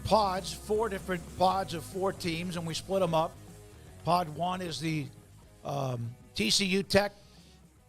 pods, 4 different pods of 4 teams, and we split them up. Pod 1 is the TCU Tech,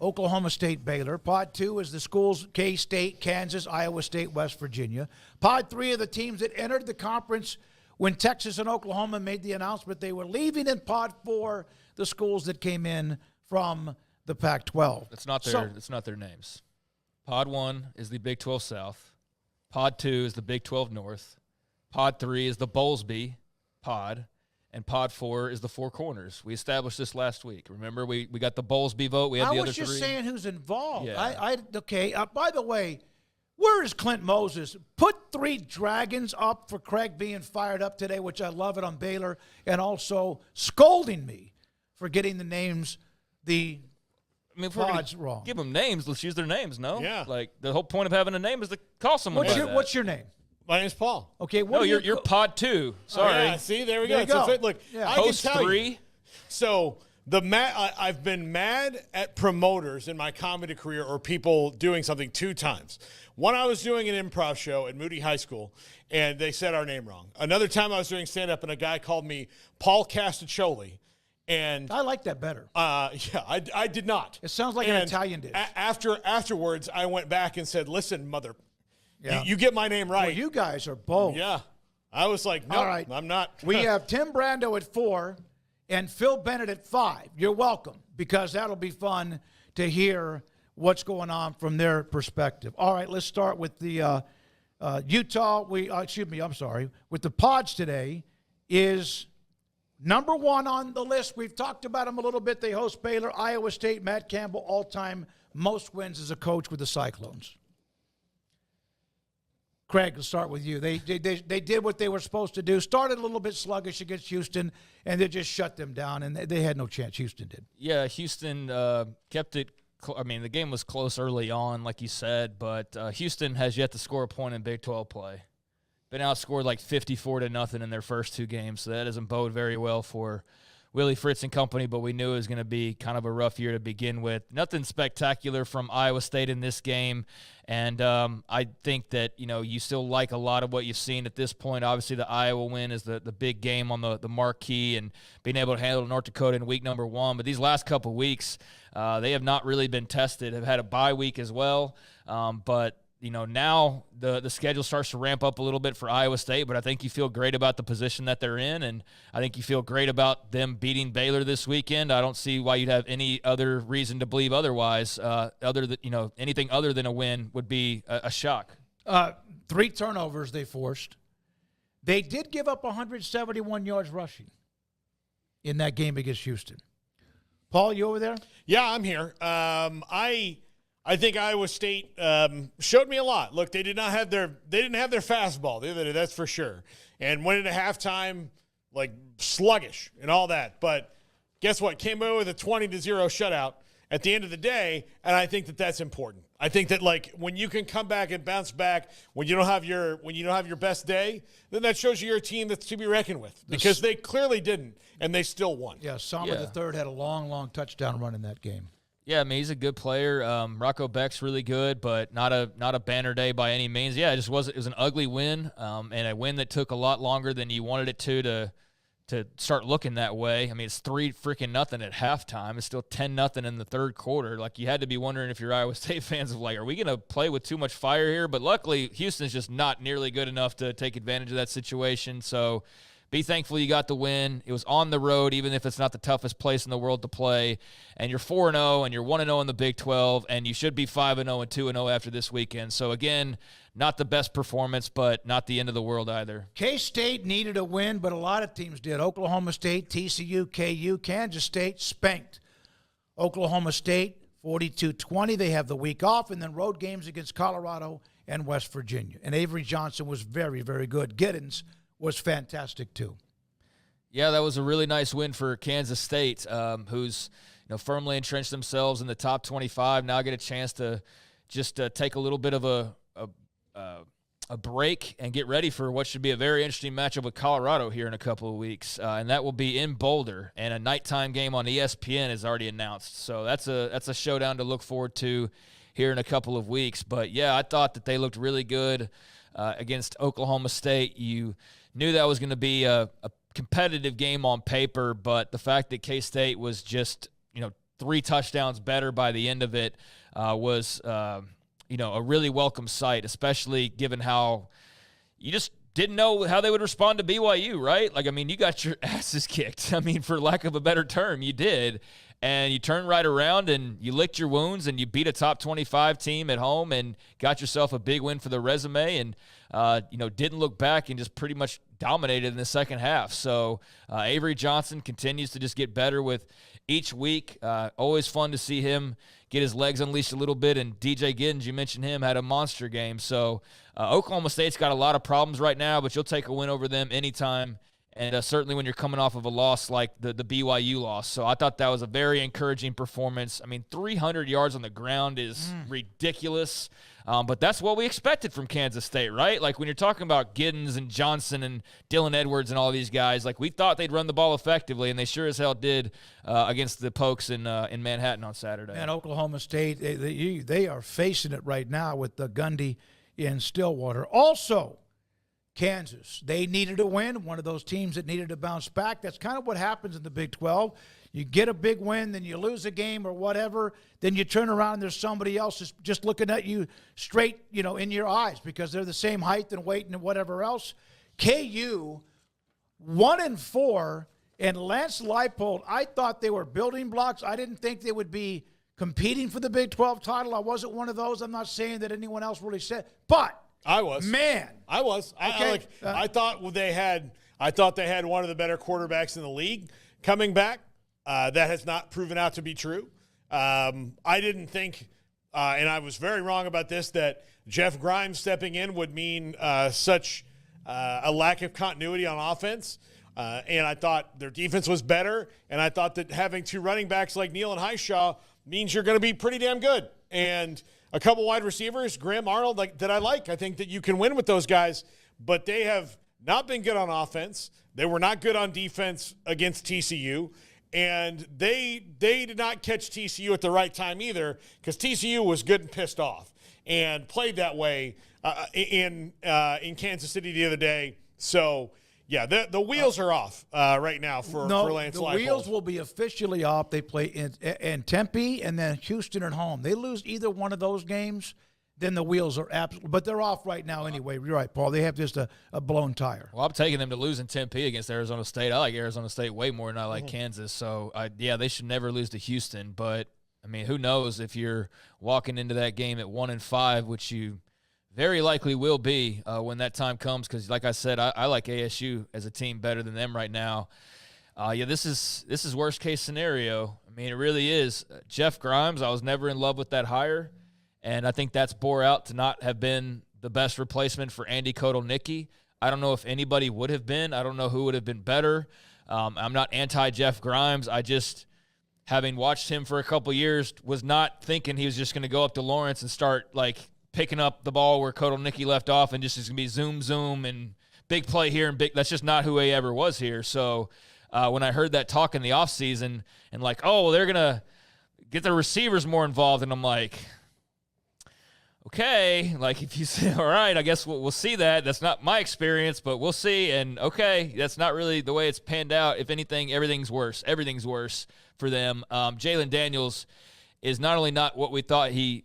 Oklahoma State, Baylor. Pod 2 is the schools K-State, Kansas, Iowa State, West Virginia. Pod 3 are the teams that entered the conference when Texas and Oklahoma made the announcement they were leaving. In Pod 4, the schools that came in from the Pac-12. It's not their names. Pod 1 is the Big 12 South. Pod 2 is the Big 12 North. Pod 3 is the Bowlesby pod. And Pod 4 is the Four Corners. We established this last week. Remember, we got the Bowlesby vote. We had the other 3. I was just saying who's involved. Yeah. Okay. By the way, where is Clint Moses? Put 3 dragons up for Craig being fired up today, which I love it on Baylor, and also scolding me for getting the names, pods wrong. Give them names. Let's use their names, no? Yeah. Like, the whole point of having a name is to call someone What's your name? My name's Paul. Okay. You're Pod 2. Sorry. Oh, yeah, see, there we go. Look, yeah. I Host can tell 3. You. So I've been mad at promoters in my comedy career or people doing something 2 times. One, I was doing an improv show at Moody High School, and they said our name wrong. Another time I was doing stand-up, and a guy called me Paul Castacholi. And I like that better. I did not. It sounds like an Italian dish. Afterwards, I went back and said, listen, mother, yeah. you get my name right. Well, you guys are both. Yeah. I was like, no, right. I'm not. We have Tim Brando at 4 and Phil Bennett at 5. You're welcome, because that'll be fun to hear what's going on from their perspective. All right, let's start with the Utah. With the pods today is number 1 on the list. We've talked about them a little bit. They host Baylor, Iowa State. Matt Campbell, all-time most wins as a coach with the Cyclones. Craig, let's start with you. They did what they were supposed to do. Started a little bit sluggish against Houston, and they just shut them down, and they had no chance. Houston did. Yeah, Houston kept it. The game was close early on, like you said, but Houston has yet to score a point in Big 12 play. Been outscored like 54-0 in their first 2 games, so that doesn't bode very well for Willie Fritz and company, but we knew it was going to be kind of a rough year to begin with. Nothing spectacular from Iowa State in this game, and I think that, you still like a lot of what you've seen at this point. Obviously, the Iowa win is the big game on the marquee, and being able to handle North Dakota in week number 1. But these last couple of weeks, they have not really been tested. Have had a bye week as well, but now the schedule starts to ramp up a little bit for Iowa State, but I think you feel great about the position that they're in, and I think you feel great about them beating Baylor this weekend. I don't see why you'd have any other reason to believe otherwise. Anything other than a win would be a shock. 3 turnovers they forced. They did give up 171 yards rushing in that game against Houston. Paul, you over there? Yeah, I'm here. I think Iowa State showed me a lot. Look, they didn't have their fastball the other day, that's for sure. And went into halftime like sluggish and all that. But guess what? Came away with a 20-0 shutout at the end of the day, and I think that that's important. I think that when you can come back and bounce back when you don't have your best day, then that shows you're a team that's to be reckoned with, because they clearly didn't, and they still won. Yeah, Sama the third had a long touchdown run in that game. Yeah, I mean, he's a good player. Rocco Beck's really good, but not a banner day by any means. Yeah, it was an ugly win, and a win that took a lot longer than you wanted it to start looking that way. I mean, it's 3-0 at halftime. It's still 10-0 in the third quarter. Like, you had to be wondering if your Iowa State fans of are we going to play with too much fire here? But luckily, Houston's just not nearly good enough to take advantage of that situation. So be thankful you got the win. It was on the road, even if it's not the toughest place in the world to play. And you're 4-0, and you're 1-0 in the Big 12, and you should be 5-0 and 2-0 after this weekend. So, again, not the best performance, but not the end of the world either. K-State needed a win, but a lot of teams did. Oklahoma State, TCU, KU, Kansas State spanked Oklahoma State 42-20. They have the week off, and then road games against Colorado and West Virginia. And Avery Johnson was very, very good. Giddens was fantastic too. Yeah, that was a really nice win for Kansas State, who's firmly entrenched themselves in the top 25. Now get a chance to just take a little bit of a break and get ready for what should be a very interesting matchup with Colorado here in a couple of weeks, and that will be in Boulder. And a nighttime game on ESPN is already announced, so that's a showdown to look forward to here in a couple of weeks. But yeah, I thought that they looked really good. against Oklahoma State. You knew that was going to be a competitive game on paper, but the fact that K-State was just, 3 touchdowns better by the end of it was, a really welcome sight, especially given how you just didn't know how they would respond to BYU, right? You got your asses kicked. For lack of a better term, you did. And you turned right around and you licked your wounds and you beat a top 25 team at home and got yourself a big win for the resume and, didn't look back and just pretty much dominated in the second half. So Avery Johnson continues to just get better with each week. Always fun to see him get his legs unleashed a little bit. And DJ Giddens, you mentioned him, had a monster game. So Oklahoma State's got a lot of problems right now, but you'll take a win over them anytime. And certainly when you're coming off of a loss like the BYU loss. So I thought that was a very encouraging performance. 300 yards on the ground is ridiculous. But that's what we expected from Kansas State, right? When you're talking about Giddens and Johnson and Dylan Edwards and all these guys, we thought they'd run the ball effectively, and they sure as hell did against the Pokes in Manhattan on Saturday. And Oklahoma State, they are facing it right now with the Gundy in Stillwater. Also, Kansas, they needed a win, one of those teams that needed to bounce back. That's kind of what happens in the Big 12. You get a big win, then you lose a game or whatever, then you turn around and there's somebody else that's just looking at you straight, in your eyes because they're the same height and weight and whatever else. KU, 1-4, and Lance Leipold, I thought they were building blocks. I didn't think they would be competing for the Big 12 title. I wasn't one of those. I'm not saying that anyone else really said, but I was. Man. I was. Okay. I thought they had one of the better quarterbacks in the league coming back. That has not proven out to be true. I didn't think, and I was very wrong about this, that Jeff Grimes stepping in would mean such a lack of continuity on offense. And I thought their defense was better, and I thought that having 2 running backs like Neal and Highshaw means you're going to be pretty damn good. And a couple wide receivers, Graham Arnold, that I like. I think that you can win with those guys, but they have not been good on offense. They were not good on defense against TCU, and they did not catch TCU at the right time either because TCU was good and pissed off and played that way in Kansas City the other day. So, yeah, the wheels are off right now for Lance Leipold. The wheels will be officially off. They play in Tempe and then Houston at home. They lose either one of those games, then the wheels are absolutely – but they're off right now anyway. You're right, Paul. They have just a blown tire. Well, I'm taking them to lose in Tempe against Arizona State. I like Arizona State way more than I like Kansas. So, they should never lose to Houston. But, who knows if you're walking into that game at 1-5, which you – very likely will be when that time comes because, like I said, I like ASU as a team better than them right now. This is worst case scenario. It really is. Jeff Grimes, I was never in love with that hire, and I think that's bore out to not have been the best replacement for Andy Kotelnicki. I don't know if anybody would have been. I don't know who would have been better. I'm not anti-Jeff Grimes. I just, having watched him for a couple years, was not thinking he was just going to go up to Lawrence and start, picking up the ball where Kotelnicki left off and just is going to be zoom, and big play here and big. That's just not who he ever was here. So when I heard that talk in the offseason and they're going to get the receivers more involved, and I'm like, okay, if you say, all right, I guess we'll see that. That's not my experience, but we'll see. And okay, that's not really the way it's panned out. If anything, everything's worse. Everything's worse for them. Jalen Daniels is not only not what we thought he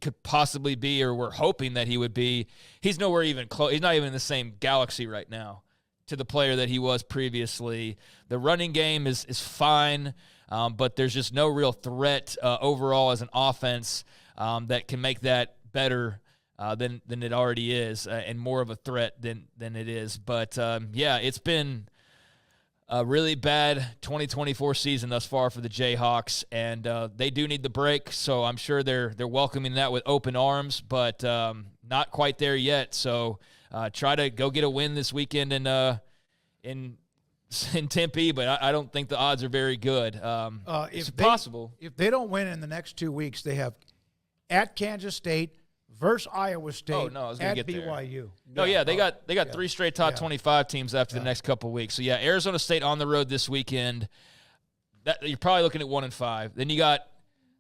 could possibly be or we're hoping that he would be. He's nowhere even close. He's not even in the same galaxy right now to the player that he was previously. The running game is fine, but there's just no real threat overall as an offense that can make that better than it already is and more of a threat than it is. But, it's been a really bad 2024 season thus far for the Jayhawks, and they do need the break, so I'm sure they're welcoming that with open arms, but not quite there yet. So try to go get a win this weekend in Tempe, but I don't think the odds are very good. It's possible. If they don't win in the next 2 weeks, they have at Kansas State versus Iowa State. Oh, no, I was going to get BYU. There. They got 3 straight top 25 teams after the next couple weeks. So Arizona State on the road this weekend. That you're probably looking at 1-5. Then you got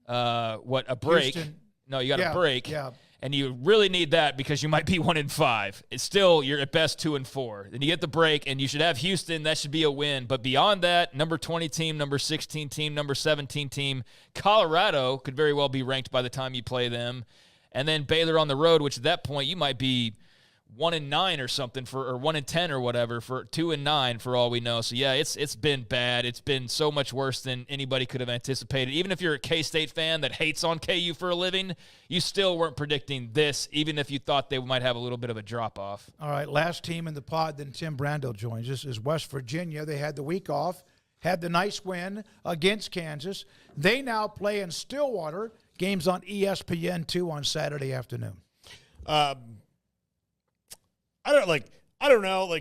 a break. Houston. No, you got a break. Yeah. And you really need that because you might be 1-5. It's still, you're at best 2-4. Then you get the break, and you should have Houston. That should be a win. But beyond that, number 20 team, number 16 team, number 17 team, Colorado could very well be ranked by the time you play them. And then Baylor on the road, which at that point you might be 1-9 or something or 1-10 or whatever for 2-9 for all we know. So yeah, it's been bad. It's been so much worse than anybody could have anticipated. Even if you're a K-State fan that hates on KU for a living, you still weren't predicting this, even if you thought they might have a little bit of a drop off. All right, last team in the pod, then Tim Brando joins us, is West Virginia. They had the week off, had the nice win against Kansas. They now play in Stillwater. Games on ESPN2 on Saturday afternoon. I don't know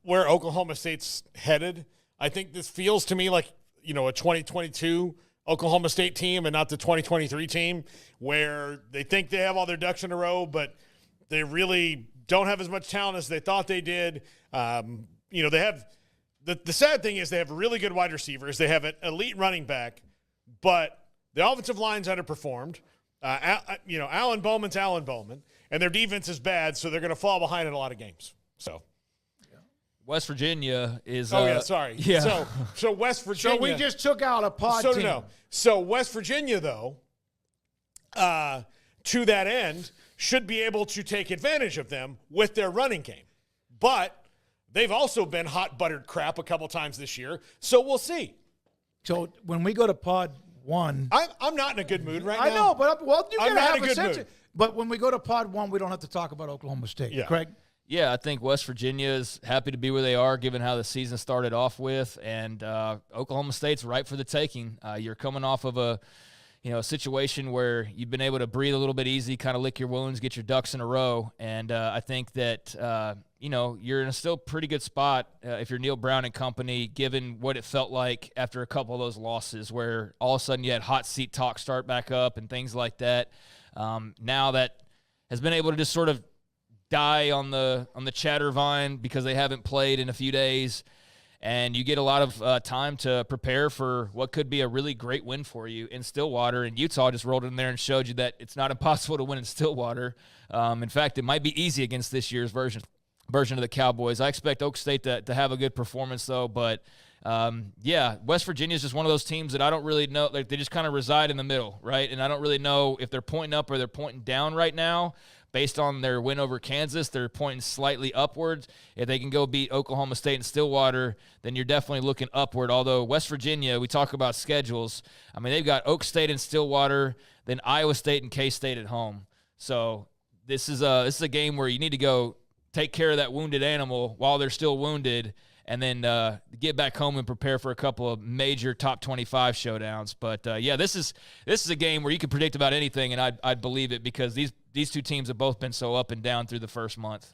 where Oklahoma State's headed. I think this feels to me like, a 2022 Oklahoma State team and not the 2023 team where they think they have all their ducks in a row, but they really don't have as much talent as they thought they did. They have the sad thing is they have really good wide receivers. They have an elite running back, but the offensive line's underperformed. Alan Bowman's Alan Bowman. And their defense is bad, so they're going to fall behind in a lot of games. So, West Virginia is. Sorry. Yeah. So West Virginia. So we just took out a pod team. No. So West Virginia, though, to that end, should be able to take advantage of them with their running game. But they've also been hot buttered crap a couple times this year, so we'll see. So when we go to pod 1, I'm not in a good mood right now. I know, but you got to have a sense. Mood. But when we go to pod 1, we don't have to talk about Oklahoma State. Yeah. Craig? Yeah, I think West Virginia is happy to be where they are, given how the season started off with, and Oklahoma State's ripe for the taking. You're coming off of a situation where you've been able to breathe a little bit easy, kind of lick your wounds, get your ducks in a row, and I think that you're in a still pretty good spot if you're Neil Brown and company, given what it felt like after a couple of those losses, where all of a sudden you had hot seat talk start back up and things like that. Now that has been able to just sort of die on the chatter vine because they haven't played in a few days, and you get a lot of time to prepare for what could be a really great win for you in Stillwater. And Utah just rolled in there and showed you that it's not impossible to win in Stillwater. In fact, it might be easy against this year's version of the Cowboys. I expect Oak State to have a good performance, though, but West Virginia is just one of those teams that I don't really know. Like, they just kind of reside in the middle, right? And I don't really know if they're pointing up or they're pointing down right now. Based on their win over Kansas, they're pointing slightly upwards. If they can go beat Oklahoma State and Stillwater, then you're definitely looking upward. Although West Virginia, we talk about schedules. I mean, they've got Oak State and Stillwater, then Iowa State and K-State at home. So this is a game where you need to go take care of that wounded animal while they're still wounded, and then get back home and prepare for a couple of major top 25 showdowns. But this is a game where you can predict about anything, and I'd believe it because these two teams have both been so up and down through the first month.